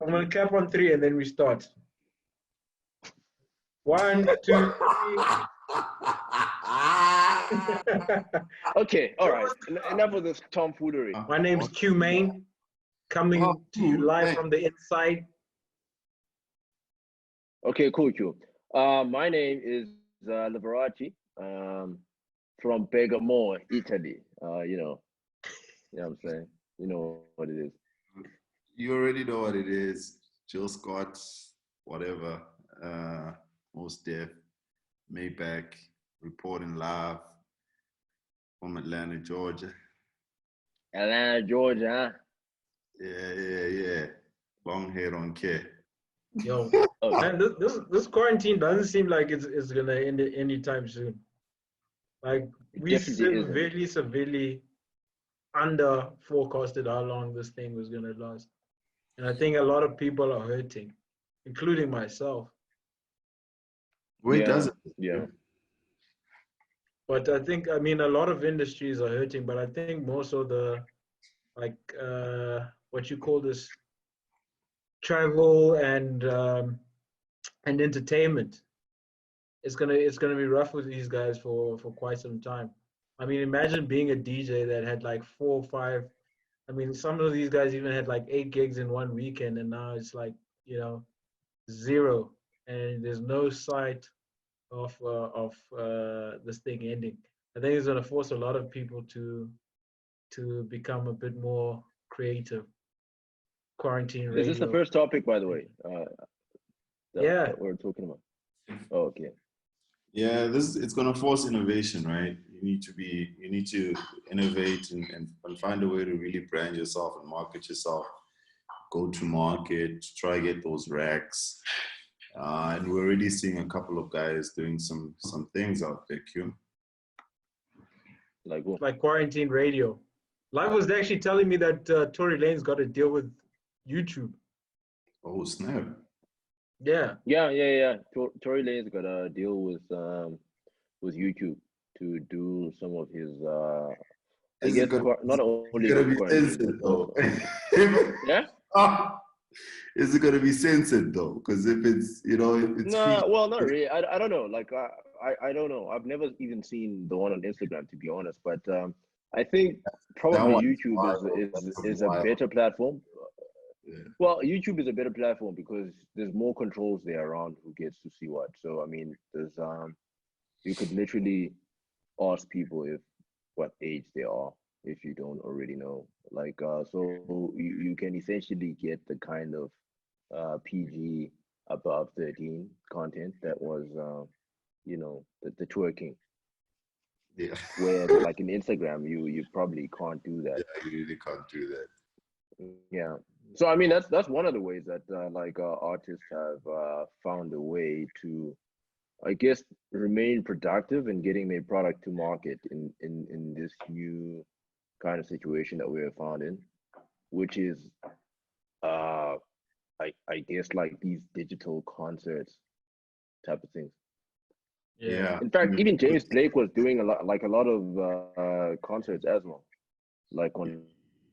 I'm gonna clap on 3 and then we start. 1, 2, 3. Okay, all right. Enough of this tomfoolery. My name's Q Main, coming to you live from the inside. Okay, cool, Q. My name is Liberace, from Bergamo, Italy. You know what I'm saying? You know what it is. You already know what it is. Jill Scott, whatever. Most Def, Maybach, reporting live from Atlanta, Georgia. Atlanta, Georgia, huh? Yeah. Long hair don't care. Yo, man, this quarantine doesn't seem like it's gonna end anytime soon. Like we severely under forecasted how long this thing was gonna last, and I think a lot of people are hurting, including myself. Wait, does it? Yeah. But I mean, a lot of industries are hurting, but I think more so the, like, what you call this, travel and entertainment. It's gonna be rough with these guys for quite some time. I mean, imagine being a DJ that had like 4 or 5. I mean, some of these guys even had like 8 gigs in one weekend, and now it's like, 0, and there's no sight of this thing ending. I think it's gonna force a lot of people to become a bit more creative. Quarantine radio. Is this the first topic, by the way? Yeah. That we're talking about. Oh, okay. Yeah, it's gonna force innovation, right? You need to innovate and find a way to really brand yourself and market yourself. Go to market, try to get those racks. And we're already seeing a couple of guys doing some things out there, Q. Like what? Like quarantine radio. Live was actually telling me that Tory Lane's got to deal with YouTube. Oh, snap. Yeah. Tory Lane's got to deal with YouTube to do some of his not only gonna be censored though. Yeah. Is it gonna be censored though? Because if it's well, not really. I don't know. Like I don't know. I've never even seen the one on Instagram, to be honest. But I think probably YouTube is a better platform. Yeah. Well, YouTube is a better platform because there's more controls there around who gets to see what. So I mean, there's you could literally ask people what age they are if you don't already know. Like so you can essentially get the kind of PG above 13 content that was the twerking. Yeah. Where like in Instagram you probably can't do that. Yeah, you really can't do that. Yeah. So I mean that's one of the ways that artists have found a way to, I guess, remain productive in getting their product to market in this new kind of situation that we are found in, which is I guess like these digital concerts type of things. Yeah. In fact, even James Blake was doing a lot of concerts as well, like on.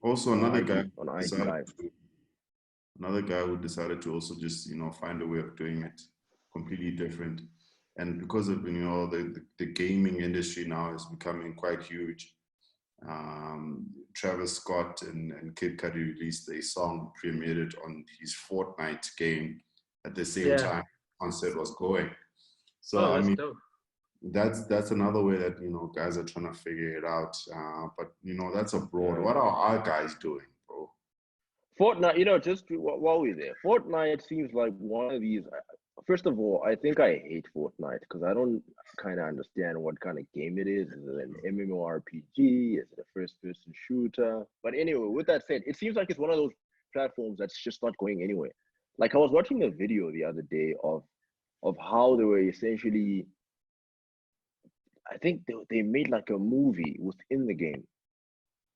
Also, another guy on IG Live. Another guy who decided to also just find a way of doing it completely different, and because of the gaming industry now is becoming quite huge. Travis Scott and Kid Cudi released a song, premiered it on his Fortnite game at the same time the concert was going. So I mean, dope. That's another way that guys are trying to figure it out. But that's abroad. What are our guys doing, bro? Fortnite, just while we're there, Fortnite seems like one of these. First of all, I think I hate Fortnite because I don't kind of understand what kind of game it is. Is it an MMORPG? Is it a first-person shooter? But anyway, with that said, it seems like it's one of those platforms that's just not going anywhere. Like I was watching a video the other day of how they were essentially, I think they made like a movie within the game.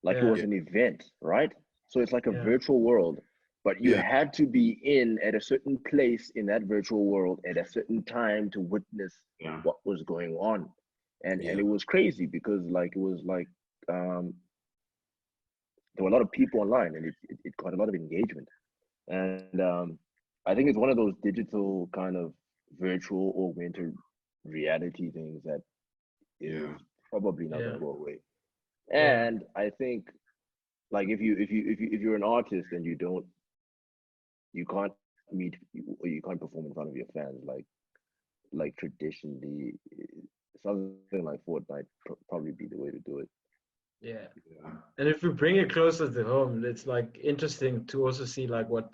Like it was an event, right? So it's like a virtual world, but you had to be at a certain place in that virtual world at a certain time to witness what was going on. And it was crazy because like it was like there were a lot of people online and it got a lot of engagement. And I think it's one of those digital kind of virtual augmented reality things that is Yeah. probably not Yeah. gonna go away. Yeah. And I think like if you're an artist and you can't you can't perform in front of your fans like traditionally, something like Fortnite probably be the way to do it. Yeah. Yeah. And if we bring it closer to home, it's like interesting to also see like what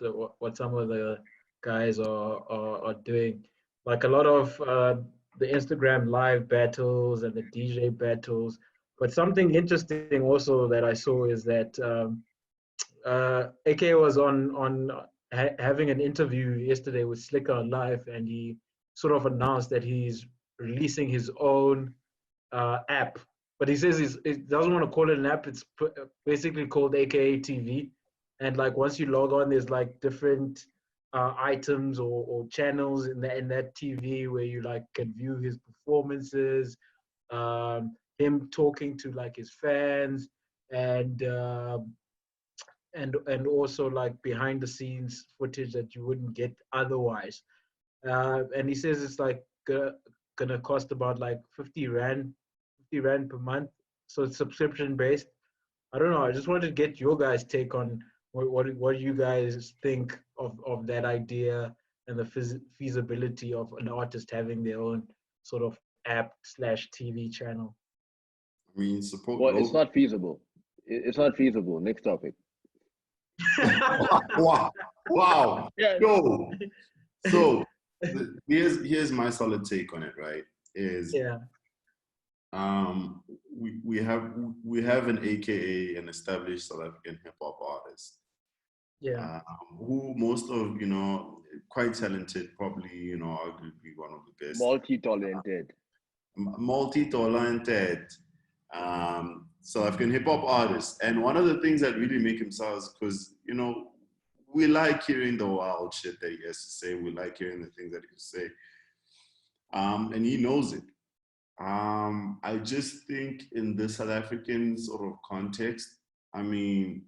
some of the guys are doing. Like a lot of the Instagram live battles and the DJ battles. But something interesting also that I saw is that AK was on having an interview yesterday with Slicker on Live, and he sort of announced that he's releasing his own app. But he says he doesn't want to call it an app. It's basically called AKA TV. And like once you log on, there's like different items or channels in that TV where you like can view his performances, him talking to like his fans, and and also like behind the scenes footage that you wouldn't get otherwise. And he says it's like gonna cost about like 50 rand per month. So it's subscription based. I don't know. I just wanted to get your guys' take on what you guys think of that idea and the feasibility of an artist having their own sort of app slash TV channel. I mean, support Well, it's local. not feasible. It's not feasible. Next topic. Wow. Wow. Yeah. Yo. So here's my solid take on it, right? Is Yeah. we have an AKA, an established South African hip hop artist. Yeah. Who most of quite talented, probably arguably one of the best, Multi-talented. multi-talented South African hip hop artist. And one of the things that really make him sound is because we like hearing the wild shit that he has to say. We like hearing the things that he say, and he knows it. I just think in the South African sort of context, I mean,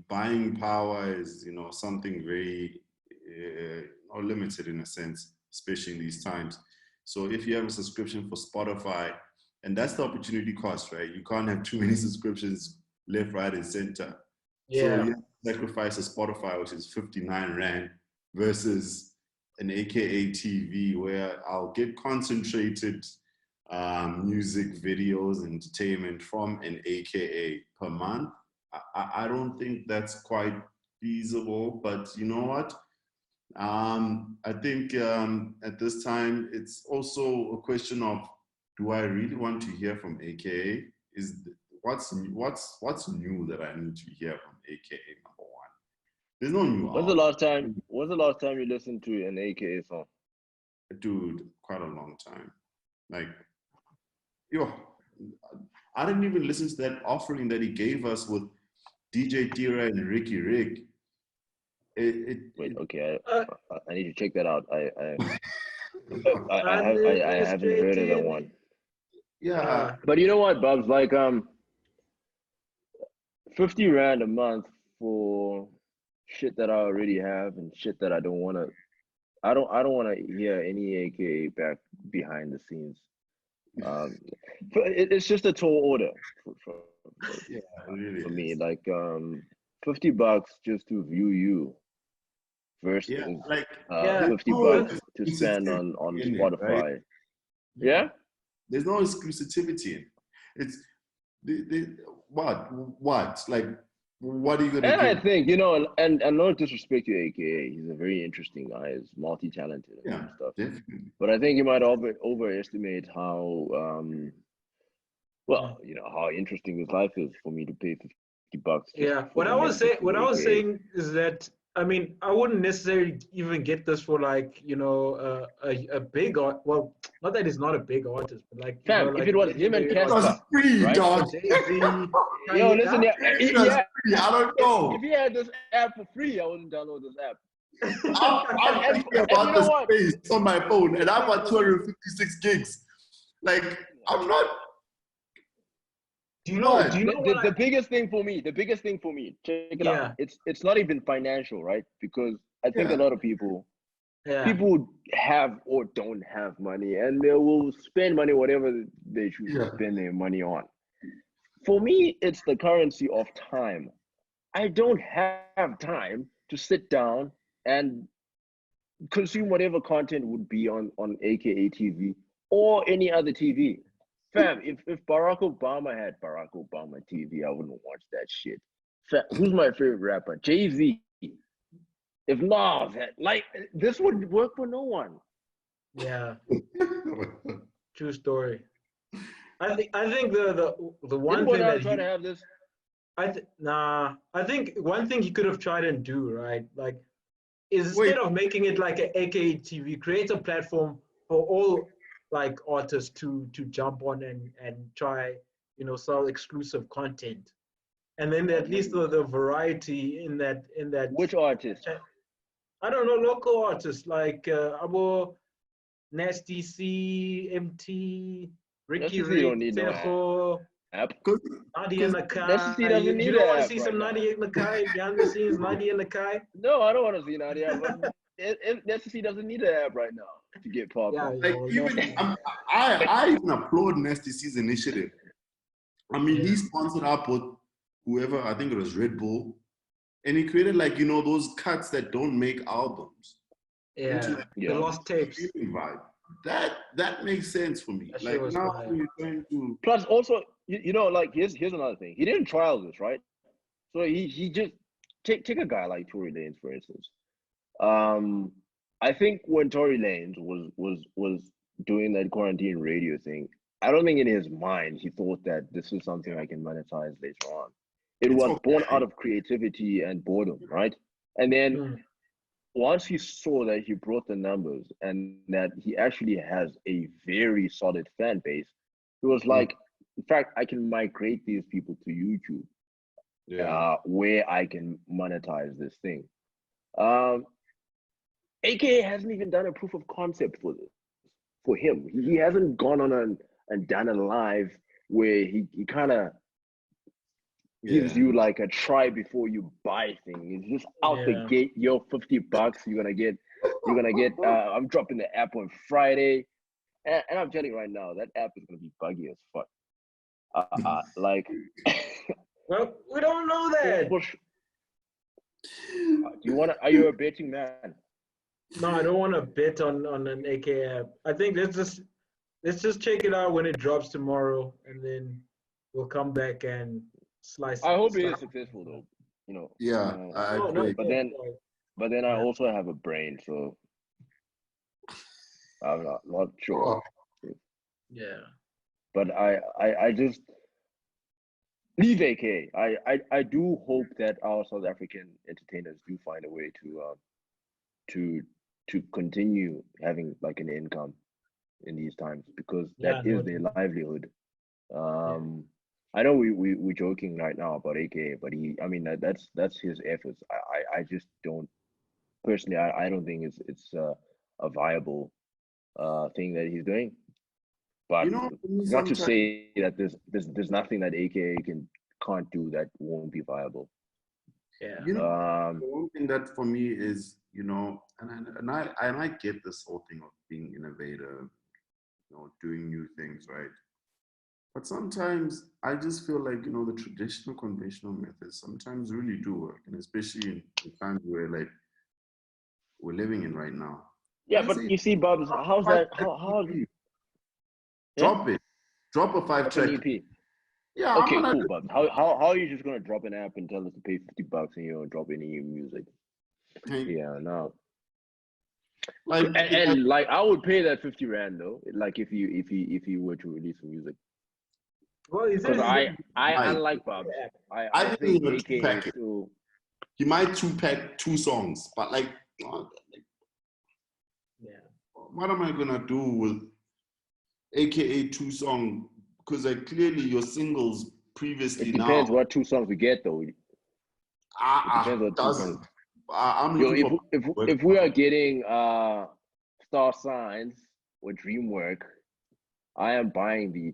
buying power is, something very limited in a sense, especially in these times. So if you have a subscription for Spotify, and that's the opportunity cost, right? You can't have too many subscriptions left, right, and center. Yeah. So you have to sacrifice a Spotify, which is 59 Rand, versus an AKA TV, where I'll get concentrated music, videos, entertainment from an AKA per month. I don't think that's quite feasible, but you know what? I think at this time, it's also a question of, do I really want to hear from AKA? What's new that I need to hear from AKA, number one? There's no new When's the last time you listened to an AKA song? Dude, quite a long time. Like, I didn't even listen to that offering that he gave us with DJ Tira and Ricky Rick. Okay, I need to check that out. I haven't heard of that one. Yeah. But you know what, Bubs? Like 50 Rand a month for shit that I already have and shit that I don't wanna want to hear any AKA back behind the scenes. It's just a tall order for me. Like $50 just to view you versus $50 to spend on Spotify. Right? Yeah. There's no exclusivity. It's what like. What are you gonna? And I think and no disrespect to AKA, he's a very interesting guy. He's multi-talented and stuff. Definitely. But I think you might overestimate how how interesting his life is for me to pay $50. Yeah. What I was saying is that, I mean, I wouldn't necessarily even get this for like a big well, not that he's not a big artist, but like if it was him and Casper, it's free, right? dog. Yo, listen, I don't know. If he had this app for free, I wouldn't download this app. I'm thinking about the space on my phone, and I've got 256 gigs. Like, I'm not. Do you know? Do you The, know the, what? the biggest thing for me, check it out. Yeah, It's not even financial, right? Because I think a Yeah. lot of people yeah, have or don't have money, and they will spend money whatever they choose to Yeah. spend their money on. For me, it's the currency of time. I don't have time to sit down and consume whatever content would be on AKA TV or any other TV. Fam, if Barack Obama had Barack Obama TV, I wouldn't watch that shit. Fam, who's my favorite rapper? Jay-Z. If Nas had, like, this would work for no one. yeah. True story. I think the Did one anyone thing else that try he to have this? I think one thing he could have tried and do, right? Like, is Wait, instead of making it like a AKA TV, create a platform for all like artists to jump on and try, sell exclusive content. And then at least the variety in that Which artist? I don't know, local artists like Abo, Nasty C, MT, Ricky SEC Ray, don't need no Tejo, app. Nadia because SEC Nakai. doesn't You need don't an want to app see some right now. Nadia Nakai behind the scenes, Nadia Nakai? No, I don't want to see Nadia, but SEC doesn't need an app right now to get Yeah, popular. yeah, like well, even Nasty. I even applaud Nasty C's initiative. I mean, Yeah, he sponsored up with whoever, I think it was Red Bull, and he created like those cuts that don't make albums into yeah. like The Yeah. lost tapes. streaming vibe. That makes sense for me. That shit Like was now fire. you're trying to Plus, also, like here's another thing. He didn't trial this, right? So he just take a guy like Tory Lanez, for instance. I think when Tory Lanez was doing that quarantine radio thing, I don't think in his mind he thought that this is something I can monetize later on. It it's was born out okay. of creativity and boredom, right? And then Mm, once he saw that he brought the numbers and that he actually has a very solid fan base, he was Mm, like, in fact, I can migrate these people to YouTube, yeah. where I can monetize this thing. Um, AKA hasn't even done a proof of concept for this for him. He hasn't gone on and done a live where he kind of gives Yeah. you like a try before you buy thing. It's just out the yeah. gate, yo, $50. I'm dropping the app on Friday. And I'm telling you right now, that app is gonna be buggy as fuck. Like Well, we don't know that. do you wanna are you a betting man? No, I don't want to bet on an AK app. I think let's just check it out when it drops tomorrow, and then we'll come back and slice I hope it slice is successful though. You know. Yeah, I No, not agree. But yet. then I Yeah. also have a brain, so I'm not sure. Oh, Yeah. But I just leave AK. I do hope that our South African entertainers do find a way to continue having like an income in these times, because that Yeah. is No. their livelihood. Yeah. I know we're joking right now about AK, but I mean that's his efforts. I just don't personally. I don't think it's a viable thing that he's doing. But for me not to sometimes, say that there's nothing that AKA can't do that won't be viable. Yeah. the one thing that for me is, and I get this whole thing of being innovative, doing new things, right? But sometimes I just feel like, the traditional conventional methods sometimes really do work, and especially in the times where like we're living in right now. Yeah, I but say you see, Bubs, how's five that? track How EP. yeah? Drop it. Drop a five Drop an track. EP. Yeah, I'm Okay, gonna cool, Bubs. How are you just gonna drop an app and tell us to pay $50 and you don't drop any music? Yeah, no. like And like I would pay that 50 rand though, like if you were to release some music. Well, he Because says he's gonna I unlike Bubs, the app. I think think he's gonna AK two-pack is it. still He might two-pack 2 songs, but like, Yeah. what am I gonna do with AKA 2 song? Because like clearly your singles previously it depends now what 2 songs we get though. It depends what 2 does songs. I'm Yo, looking for if we are getting Star Signs or Dreamwork, I am buying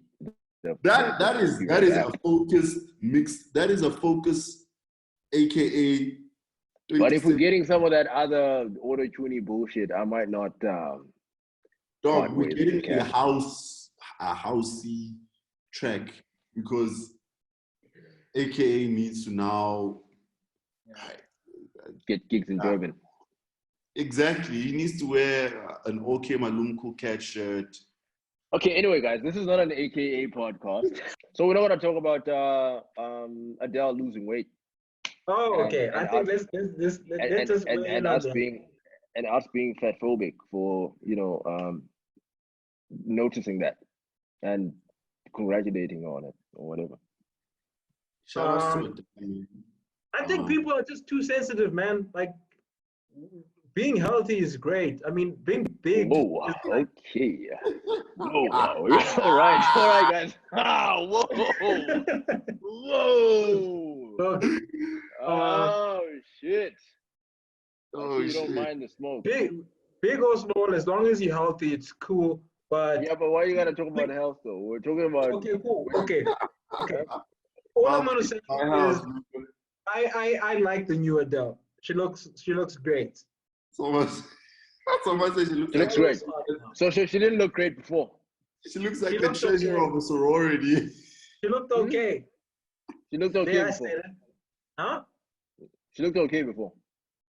That is a focus mix. That is a focus, aka. But if we're getting some of that other auto-tuny bullshit, I might not. Dog, part we're ways with getting the a housey track because aka needs to now get gigs in Durban. Exactly. He needs to wear an OK Malum Cat shirt. Okay, anyway, guys, this is not an AKA podcast. So we don't want to talk about Adele losing weight. Oh, okay. I think let's just weigh in on us that. being fatphobic for noticing that and congratulating on it or whatever. Shout outs to it. I think people are just too sensitive, man. Like, being healthy is great. I mean, being big. Whoa, okay. Whoa, all right, guys. Whoa. Look, oh shit. Oh, you shit. Don't mind the smoke. Big or small, as long as you're healthy, it's cool. But yeah, but why you gotta talk about health though? We're talking about okay, cool. Okay. All I'm gonna say is I like the new Adele. She looks great. Someone said she looks great. So she didn't look great before. She looks like the treasurer of a sorority. She looked okay. She looked okay before. Huh? She looked okay before.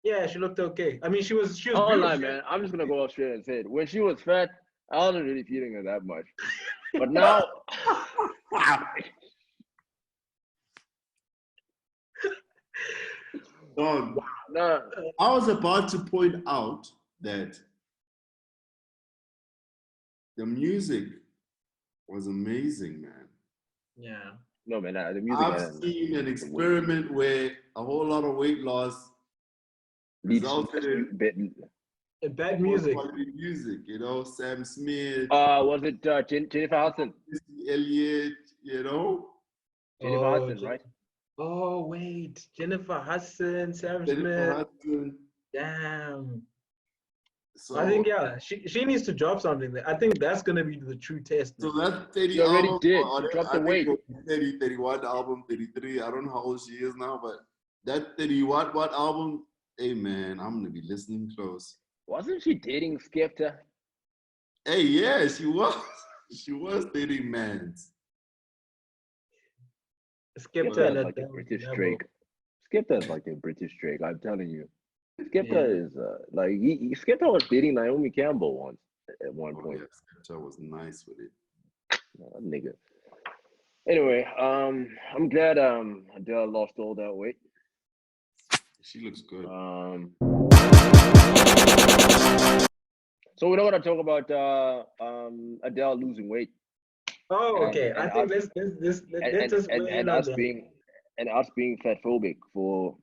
Yeah, she looked okay. I mean, she was oh, lie, man. I'm just gonna go out straight and say it. When she was fat, I wasn't really feeling her that much. But now no. I was about to point out that the music was amazing, man. Yeah. No, man, the music. I've seen an experiment where a whole lot of weight loss resulted in bad music. Music, you know, Sam Smith. Was it Jennifer Hudson? Elliott, you know. Jennifer Hudson, right? Oh wait, Jennifer Hudson, Sam Smith. Hudson. Damn. So I think she needs to drop something. I think that's gonna be the true test. So that 30 she already album, did. She dropped the weight. 30, 31 album, 33. I don't know how old she is now, but that 30 what album? Hey man, I'm gonna be listening close. Wasn't she dating Skepta? Hey, yeah, she was. She was dating Mans. Skepta is like a British Drake. Skepta is like a British Drake. I'm telling you. Skepta is like Skepta was dating Naomi Campbell once at one point. Yeah, Skepta was nice with it. Nigga. Anyway, I'm glad Adele lost all that weight. She looks good. So we don't want to talk about Adele losing weight. Oh, okay. I think let's just and us being fatphobic for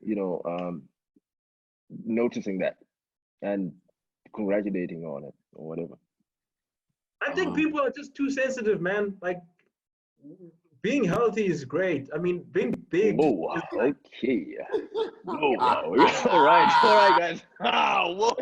noticing that and congratulating on it or whatever. I think people are just too sensitive, man. Like, being healthy is great. I mean, being big. Whoa, okay. Whoa, all right, guys. Whoa.